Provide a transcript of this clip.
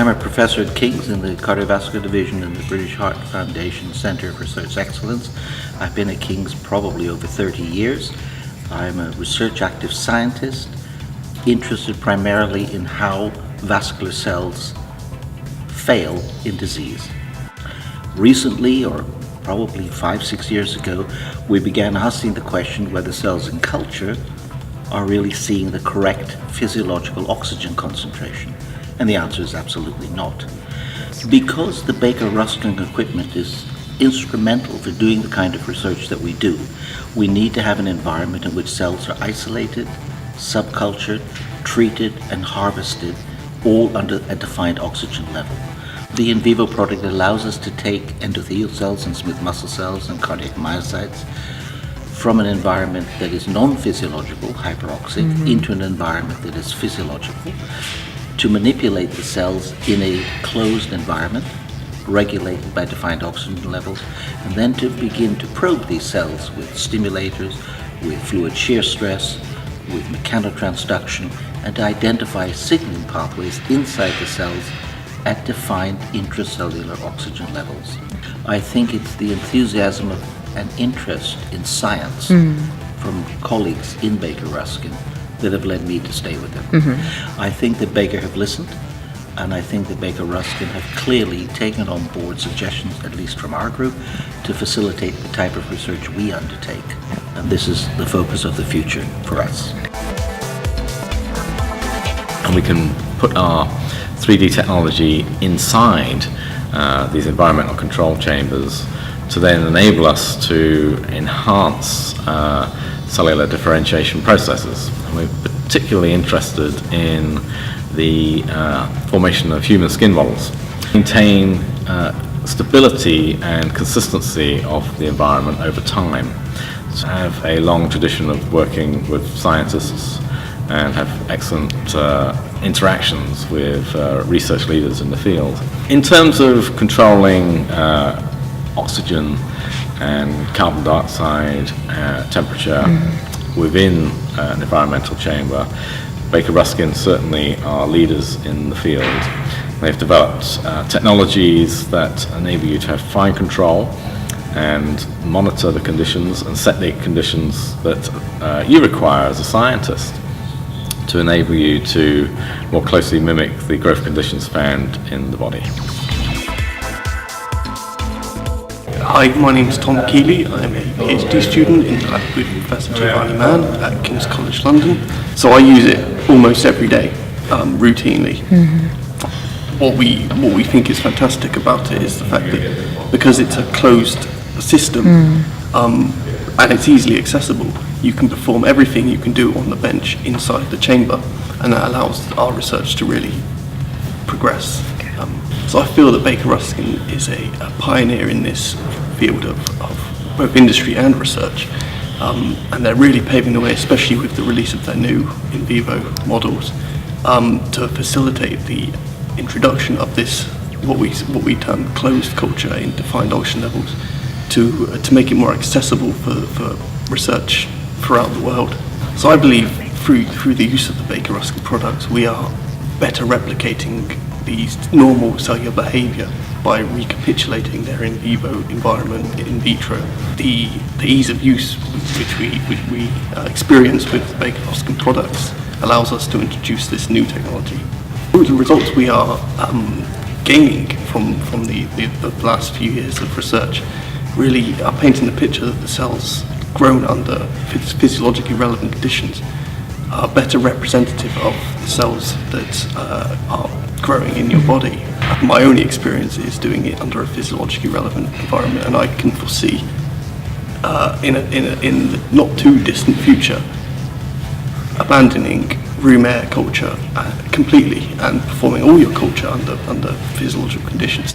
I'm a professor at King's in the Cardiovascular Division in the British Heart Foundation Centre for Research Excellence. I've been at King's probably over 30 years. I'm a research active scientist interested primarily in how vascular cells fail in disease. Recently, or probably 5-6 years ago, we began asking the question whether cells in culture are really seeing the correct physiological oxygen concentration. And the answer is absolutely not. Because the Baker-Ruskinn equipment is instrumental for doing the kind of research that we do, we need to have an environment in which cells are isolated, subcultured, treated and harvested, all under a defined oxygen level. The in vivo product allows us to take endothelial cells and smooth muscle cells and cardiac myocytes from an environment that is non-physiological, hyperoxic, into an environment that is physiological, to manipulate the cells in a closed environment, regulated by defined oxygen levels, and then to begin to probe these cells with stimulators, with fluid shear stress, with mechanotransduction, and to identify signaling pathways inside the cells at defined intracellular oxygen levels. I think it's the enthusiasm and interest in science from colleagues in Baker-Ruskinn that have led me to stay with them. I think that Baker have listened, and I think that Baker-Ruskinn have clearly taken on board suggestions, at least from our group, to facilitate the type of research we undertake. And this is the focus of the future for us. And we can put our 3D technology inside these environmental control chambers to then enable us to enhance cellular differentiation processes. And we're particularly interested in the formation of human skin models. Maintain stability and consistency of the environment over time. So have a long tradition of working with scientists and have excellent interactions with research leaders in the field. In terms of controlling oxygen and carbon dioxide temperature within an environmental chamber, Baker-Ruskinn certainly are leaders in the field. They've developed technologies that enable you to have fine control and monitor the conditions and set the conditions that you require as a scientist to enable you to more closely mimic the growth conditions found in the body. Hi, my name is Tom Keeley. I'm a PhD student in the lab with Professor Giovanni Mann at King's College London. So I use it almost every day, routinely. What we think is fantastic about it is the fact that because it's a closed system and it's easily accessible, you can perform everything you can do on the bench inside the chamber, and that allows our research to really progress. So I feel that Baker-Ruskinn is a pioneer in this field of both industry and research, and they're really paving the way, especially with the release of their new in vivo models, to facilitate the introduction of this, what we term closed culture in defined oxygen levels, to make it more accessible for research throughout the world. So I believe through the use of the Baker-Ruskinn products, we are better replicating these normal cellular behaviour by recapitulating their in vivo environment in vitro. The ease of use which we experience with the Baker-Ruskinn products allows us to introduce this new technology. The results we are gaining from the last few years of research really are painting the picture that the cells grown under physiologically relevant conditions are better representative of the cells that are growing in your body. My only experience is doing it under a physiologically relevant environment, and I can foresee in the not too distant future abandoning room air culture completely and performing all your culture under physiological conditions.